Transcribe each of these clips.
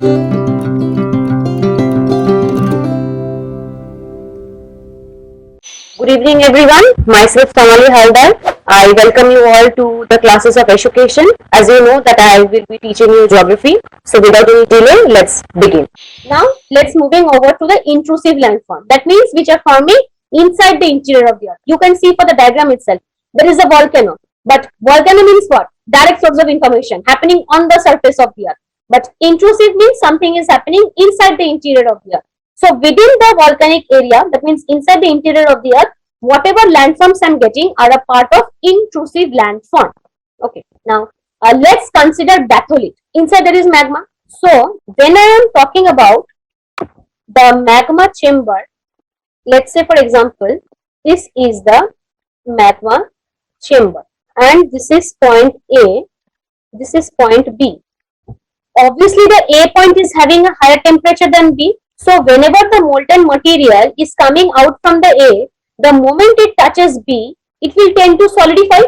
Good evening everyone, myself Kamali Haldar. I welcome you all to the classes of education. As you know that I will be teaching you geography. So without any delay, let's begin. Now let's moving over to the intrusive landform. That means which are forming inside the interior of the earth. You can see for the diagram itself, there is a volcano. But volcano means what? Direct source of information happening on the surface of the earth. But intrusive means something is happening inside the interior of the earth. So within the volcanic area, that means inside the interior of the earth, whatever landforms I am getting are a part of intrusive landform. Okay, now let's consider batholith. Inside there is magma. So when I am talking about the magma chamber, let's say for example, this is the magma chamber and this is point A, this is point B. Obviously the A point is having a higher temperature than B. So whenever the molten material is coming out from the A, the moment it touches B, it will tend to solidify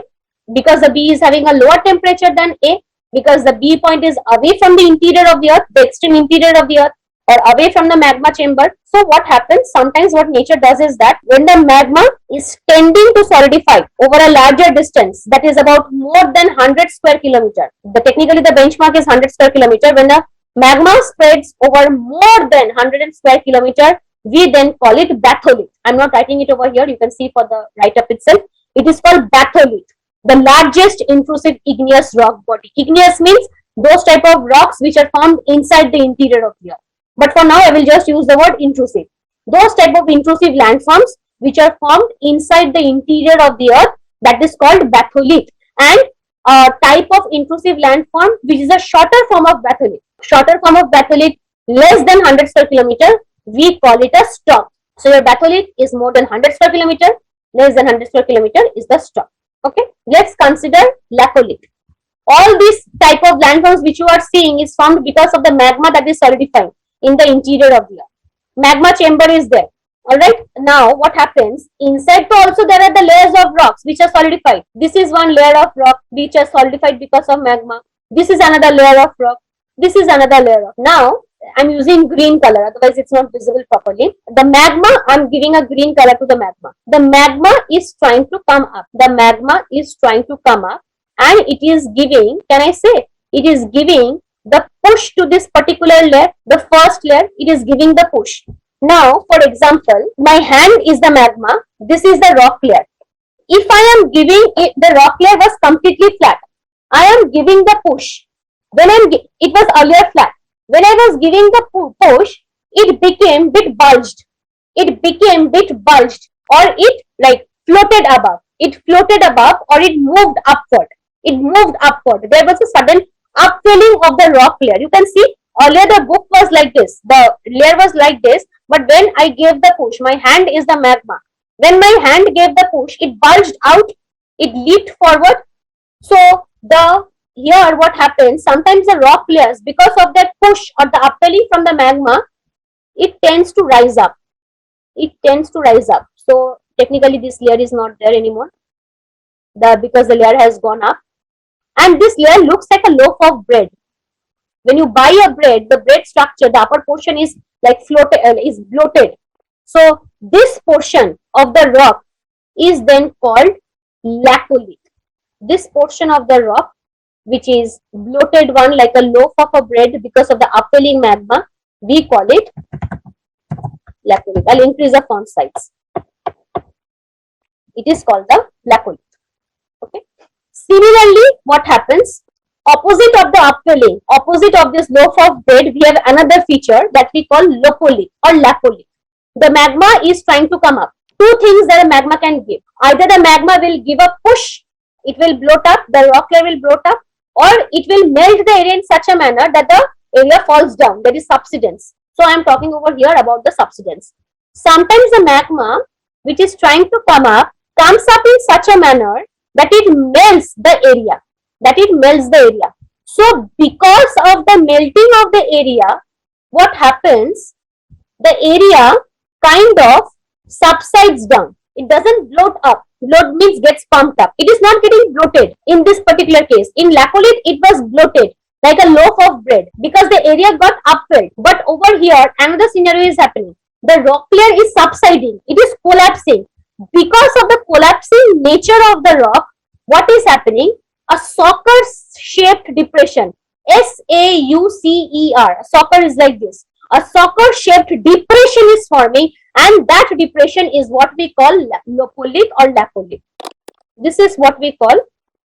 because the B is having a lower temperature than A, because the B point is away from the interior of the earth, the extreme interior of the earth, or away from the magma chamber. So what happens? Sometimes what nature does is that when the magma is tending to solidify over a larger distance, that is about more than 100 square kilometer. Technically the benchmark is 100 square kilometer. When the magma spreads over more than 100 square kilometer, we then call it batholith. I'm not writing it over here. You can see for the write-up itself. It is called batholith, the largest intrusive igneous rock body. Igneous means those type of rocks which are formed inside the interior of the earth. But for now, I will just use the word intrusive. Those type of intrusive landforms which are formed inside the interior of the earth, that is called batholith. And a type of intrusive landform which is a shorter form of batholith. Shorter form of batholith, less than 100 square kilometer, we call it a stock. So your batholith is more than 100 square kilometer, less than 100 square kilometer is the stock. Okay, let's consider laccolith. All these type of landforms which you are seeing is formed because of the magma that is solidifying in the interior of the earth. Magma chamber is there. Alright, now what happens? Inside also there are the layers of rocks which are solidified. This is one layer of rock which are solidified because of magma. This is another layer of rock. This is another layer of. Now I'm using green color, otherwise it's not visible properly. The magma, I'm giving a green color to the magma. The magma is trying to come up. The magma is trying to come up and it is giving, can I say, it is giving the push to this particular layer, the first layer, it is giving the push. Now, for example, my hand is the magma, this is the rock layer. If I am giving it, the rock layer was completely flat. I am giving the push. When it was earlier flat. When I was giving the push, it became bit bulged. It became bit bulged or it like floated above. It floated above or it moved upward. It moved upward. There was a sudden upwelling of the rock layer. You can see earlier the book was like this. The layer was like this. But when I gave the push, my hand is the magma. When my hand gave the push, it bulged out. It leaped forward. So here what happens, sometimes the rock layers, because of that push or the upwelling from the magma, it tends to rise up. It tends to rise up. So technically this layer is not there anymore because the layer has gone up. And this layer looks like a loaf of bread. When you buy a bread, the bread structure, the upper portion is like floated, is bloated. So this portion of the rock is then called laccolith. This portion of the rock, which is bloated one like a loaf of a bread because of the upwelling magma, we call it laccolith. I'll increase the font size. It is called the laccolith. Okay. Similarly, what happens? Opposite of the upwelling, opposite of this loaf of bread, we have another feature that we call locolith or laccolith. The magma is trying to come up. Two things that a magma can give. Either the magma will give a push, it will bloat up, the rock layer will bloat up, or it will melt the area in such a manner that the area falls down. That is subsidence. So I am talking over here about the subsidence. Sometimes the magma which is trying to come up comes up in such a manner that it melts the area. So because of the melting of the area, what happens? The area kind of subsides down. It doesn't bloat up. Bloat means gets pumped up. It is not getting bloated in this particular case. In laccolith, it was bloated. like a loaf of bread, because the area got upfilled. But over here, another scenario is happening. The rock layer is subsiding. It is collapsing. Because of the collapsing nature of the rock, what is happening? A soccer-shaped depression. SAUCER. Soccer is like this. A soccer-shaped depression is forming, and that depression is what we call lopolith or lapolith. This is what we call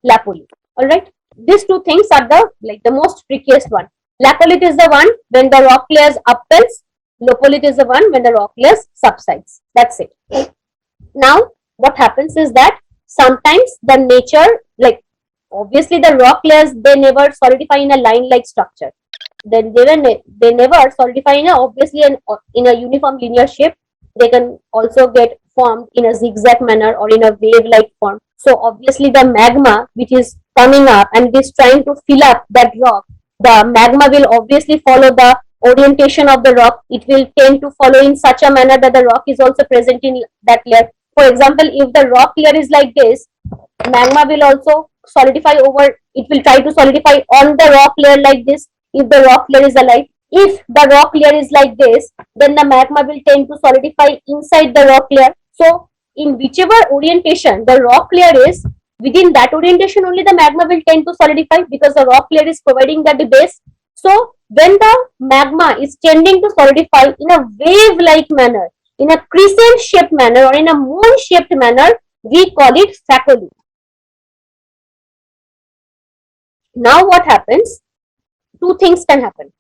lapolith. All right. These two things are the most trickiest one. Lapolith is the one when the rock layers upwells. Lopolith is the one when the rock layers subsides. That's it. Now, what happens is that sometimes the nature, like obviously the rock layers, they never solidify in a line-like structure. Then they never solidify in a uniform linear shape. They can also get formed in a zigzag manner or in a wave-like form. So obviously the magma which is coming up and it is trying to fill up that rock, the magma will obviously follow the orientation of the rock. It will tend to follow in such a manner that the rock is also present in that layer. For example, if the rock layer is like this, magma will also solidify over, it will try to solidify on the rock layer like this if the rock layer is alive. If the rock layer is like this, then the magma will tend to solidify inside the rock layer. So in whichever orientation the rock layer is, within that orientation only the magma will tend to solidify, because the rock layer is providing the base. So when the magma is tending to solidify in a wave-like manner, in a crescent-shaped manner or in a moon-shaped manner, we call it saccolith. Now what happens? Two things can happen.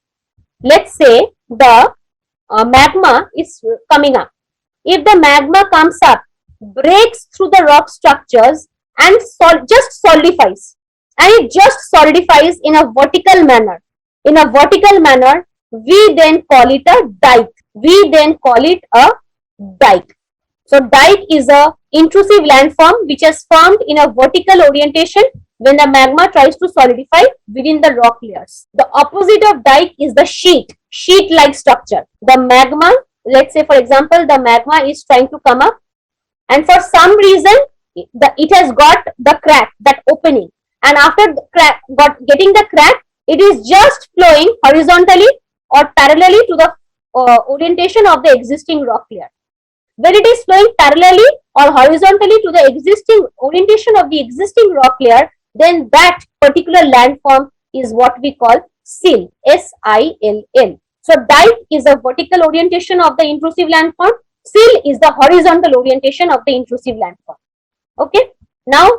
Let's say the magma is coming up. If the magma comes up, breaks through the rock structures and just solidifies, and it just solidifies in a vertical manner. In a vertical manner, we then call it a dike. So dike is a intrusive landform which is formed in a vertical orientation when the magma tries to solidify within the rock layers. The opposite of dike is the sheet-like structure. The magma, let's say for example, the magma is trying to come up, and for some reason it has got the crack, that opening, and after the crack, getting the crack, it is just flowing horizontally or parallelly to the orientation of the existing rock layer. When it is flowing parallelly or horizontally to the existing orientation of the existing rock layer, then that particular landform is what we call sill, S-I-L-L. So dike is the vertical orientation of the intrusive landform. Sill is the horizontal orientation of the intrusive landform. Okay. Now,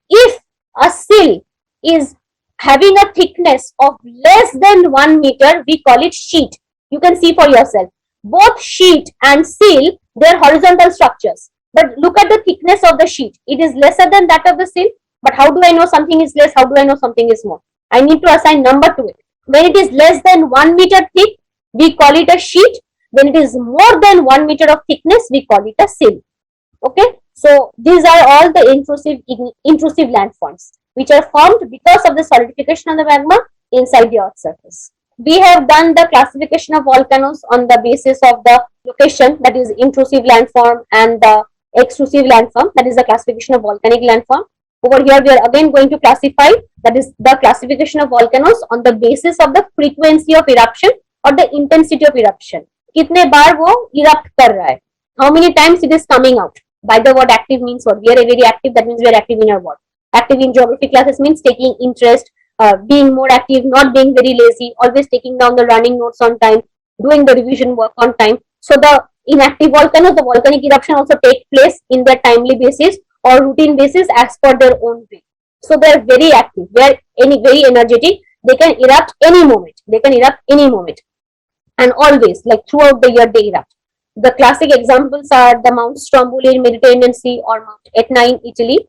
if a sill is having a thickness of less than 1 meter, we call it sheet. You can see for yourself. Both sheet and sill, they are horizontal structures. But look at the thickness of the sheet. It is lesser than that of the sill. But how do I know something is less? How do I know something is more? I need to assign number to it. When it is less than 1 meter thick, we call it a sheet. When it is more than 1 meter of thickness, we call it a sill. Okay. So these are all the intrusive landforms which are formed because of the solidification of the magma inside the Earth's surface. We have done the classification of volcanoes on the basis of the location, that is intrusive landform, and the extrusive landform, that is the classification of volcanic landform. Over here we are again going to classify, that is the classification of volcanoes on the basis of the frequency of eruption or the intensity of eruption. कितने बार वो erupt कर रहा है, how many times it is coming out. By the word active means what? We are very active, that means we are active in our what? Active in geography classes means taking interest, being more active, not being very lazy, always taking down the running notes on time, doing the revision work on time. So the inactive volcanoes, the volcanic eruption also take place in their timely basis or routine basis as per their own way. So they are very active, they are very energetic, they can erupt any moment, and always, like throughout the year they erupt. The classic examples are the Mount Stromboli in Mediterranean Sea or Mount Etna in Italy.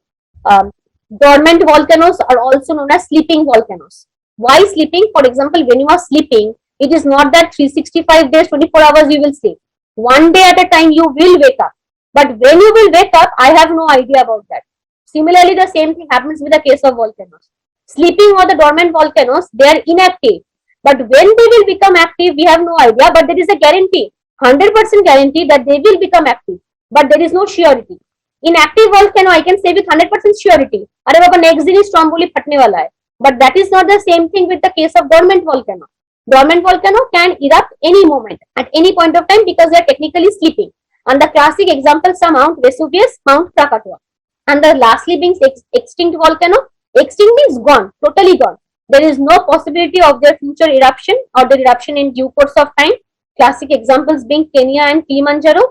Dormant volcanoes are also known as sleeping volcanoes. Why sleeping? For example, when you are sleeping, it is not that 365 days, 24 hours you will sleep. One day at a time you will wake up. But when you will wake up, I have no idea about that. Similarly, the same thing happens with the case of volcanoes. Sleeping or the dormant volcanoes, they are inactive. But when they will become active, we have no idea. But there is a guarantee, 100% guarantee that they will become active. But there is no surety. In active volcano, I can say with 100% surety, अरे बाबा next दिन ही Stromboli फटने वाला है. But that is not the same thing with the case of dormant volcano. Dormant volcano can erupt any moment at any point of time because they are technically sleeping. And the classic examples are Mount Vesuvius, Mount Krakatoa. And the lastly being extinct volcano. Extinct means gone, totally gone. There is no possibility of their future eruption or their eruption in due course of time. Classic examples being Kenya and Kilimanjaro.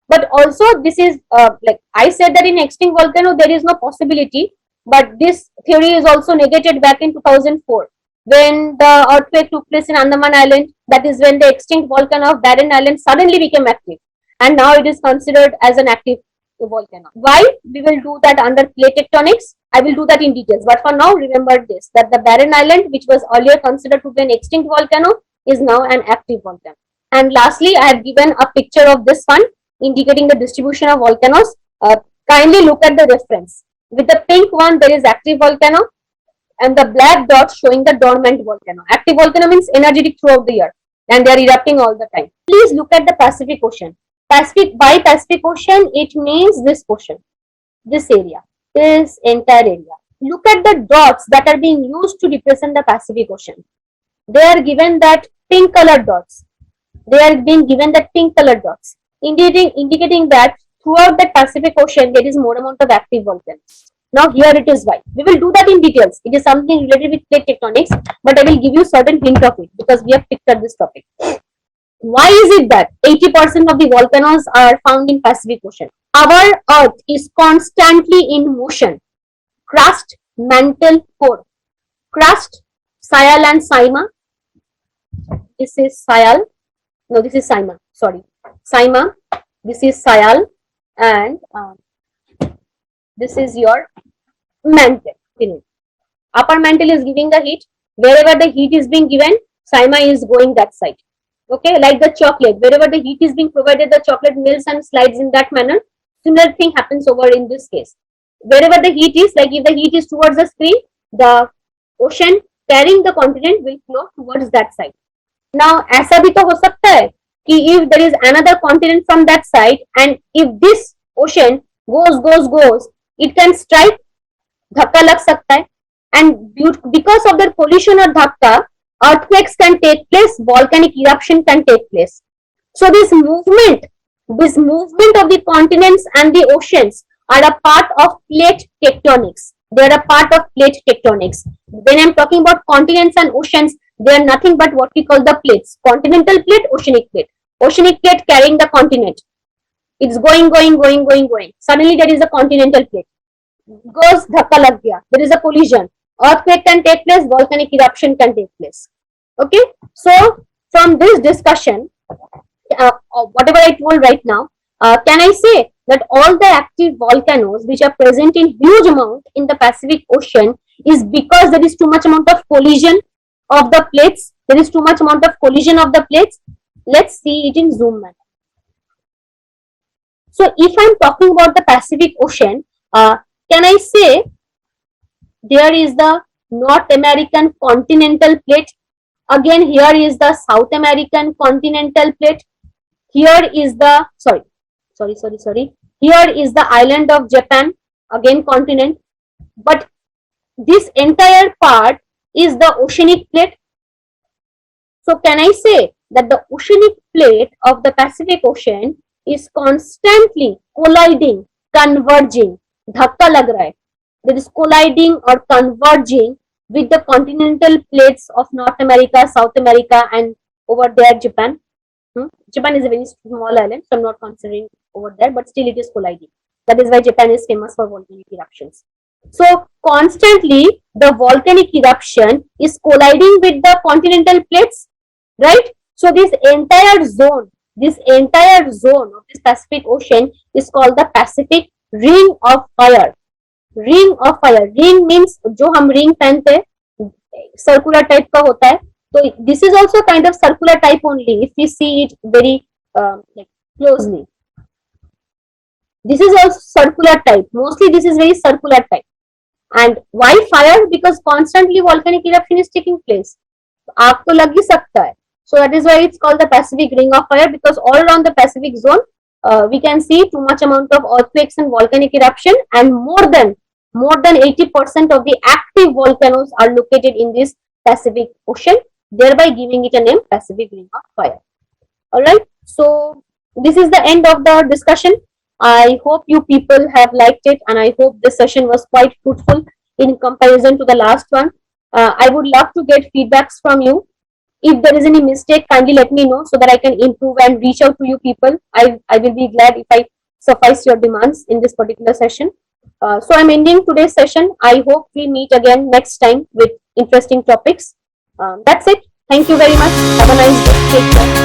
But also this is like I said that in extinct volcano there is no possibility, but this theory is also negated back in 2004 when the earthquake took place in Andaman Island. That is when the extinct volcano of Barren Island suddenly became active, and now it is considered as an active volcano. Why? We will do that under plate tectonics. I will do that in details, but for now remember this, that the Barren Island, which was earlier considered to be an extinct volcano, is now an active volcano. And lastly, I have given a picture of this one indicating the distribution of volcanoes. Kindly look at the reference. With the pink one, there is active volcano, and the black dot showing the dormant volcano. Active volcano means energetic throughout the year, and they are erupting all the time. Please look at the Pacific Ocean. By Pacific Ocean, it means this portion, this area, this entire area. Look at the dots that are being used to represent the Pacific Ocean. They are given that pink colored dots. They are being given that pink colored dots, indicating that throughout the Pacific Ocean there is more amount of active volcanoes. Now here it is why. We will do that in details. It is something related with plate tectonics, but I will give you certain hint of it because we have picked up this topic. Why is it that 80% of the volcanoes are found in Pacific Ocean? Our Earth is constantly in motion. Crust, mantle, core. Crust, Sial and Sima. This is Sial. No, this is Sima. Sorry, Sima. This is Sial, and this is your mantle. Upper mantle is giving the heat. Wherever the heat is being given, Sima is going that side. Okay, like the chocolate, wherever the heat is being provided, the chocolate melts and slides in that manner. Similar thing happens over in this case. Wherever the heat is, like if the heat is towards the screen, the ocean carrying the continent will flow towards that side. Now, ऐसा भी तो हो सकता है कि if there is another continent from that side, and if this ocean goes, it can strike, धक्का लग सकता है, and because of the collision or धक्का, earthquakes can take place, volcanic eruption can take place. So this movement of the continents and the oceans are a part of plate tectonics. They are a part of plate tectonics. When I am talking about continents and oceans, they are nothing but what we call the plates. Continental plate, oceanic plate. Oceanic plate carrying the continent. It's going. Suddenly there is a continental plate. Goes, dhakka lag gaya. There is a collision. Earthquake can take place, volcanic eruption can take place. Okay, so from this discussion, whatever I told right now, can I say that all the active volcanoes which are present in huge amount in the Pacific Ocean is because there is too much amount of collision of the plates? There is too much amount of collision of the plates. Let's see it in zoom manner. So if I am talking about the Pacific Ocean, can I say there is the North American continental plate? Again, here is the South American continental plate. Here is the Here is the island of Japan, again continent. But this entire part is the oceanic plate. So can I say that the oceanic plate of the Pacific Ocean is constantly colliding, converging? Dhakka lag raha hai. There is colliding or converging with the continental plates of North America, South America, and over there Japan. Japan is a very small island, so I'm not considering over there, but still it is colliding. That is why Japan is famous for volcanic eruptions. So constantly the volcanic eruption is colliding with the continental plates, right? So this entire zone of this Pacific Ocean is called the Pacific Ring of Fire. Ring of fire. Ring means जो हम ring पहनते हैं, circular type का होता है. So this is also kind of circular type only if we see it very like closely. This is also circular type. Mostly this is very circular type. And why fire? Because constantly volcanic eruption is taking place. आग तो लग ही सकता है. So that is why it's called the Pacific Ring of Fire, because all around the Pacific zone we can see too much amount of earthquakes and volcanic eruption, and more than more than 80% of the active volcanoes are located in this Pacific Ocean, thereby giving it a name Pacific Ring of Fire. Alright, so this is the end of the discussion. I hope you people have liked it, and I hope this session was quite fruitful in comparison to the last one. I would love to get feedbacks from you. If there is any mistake, kindly let me know so that I can improve and reach out to you people. I will be glad if I suffice your demands in this particular session. So I'm ending today's session. I hope we meet again next time with interesting topics. That's it. Thank you very much. Have a nice day. Take care.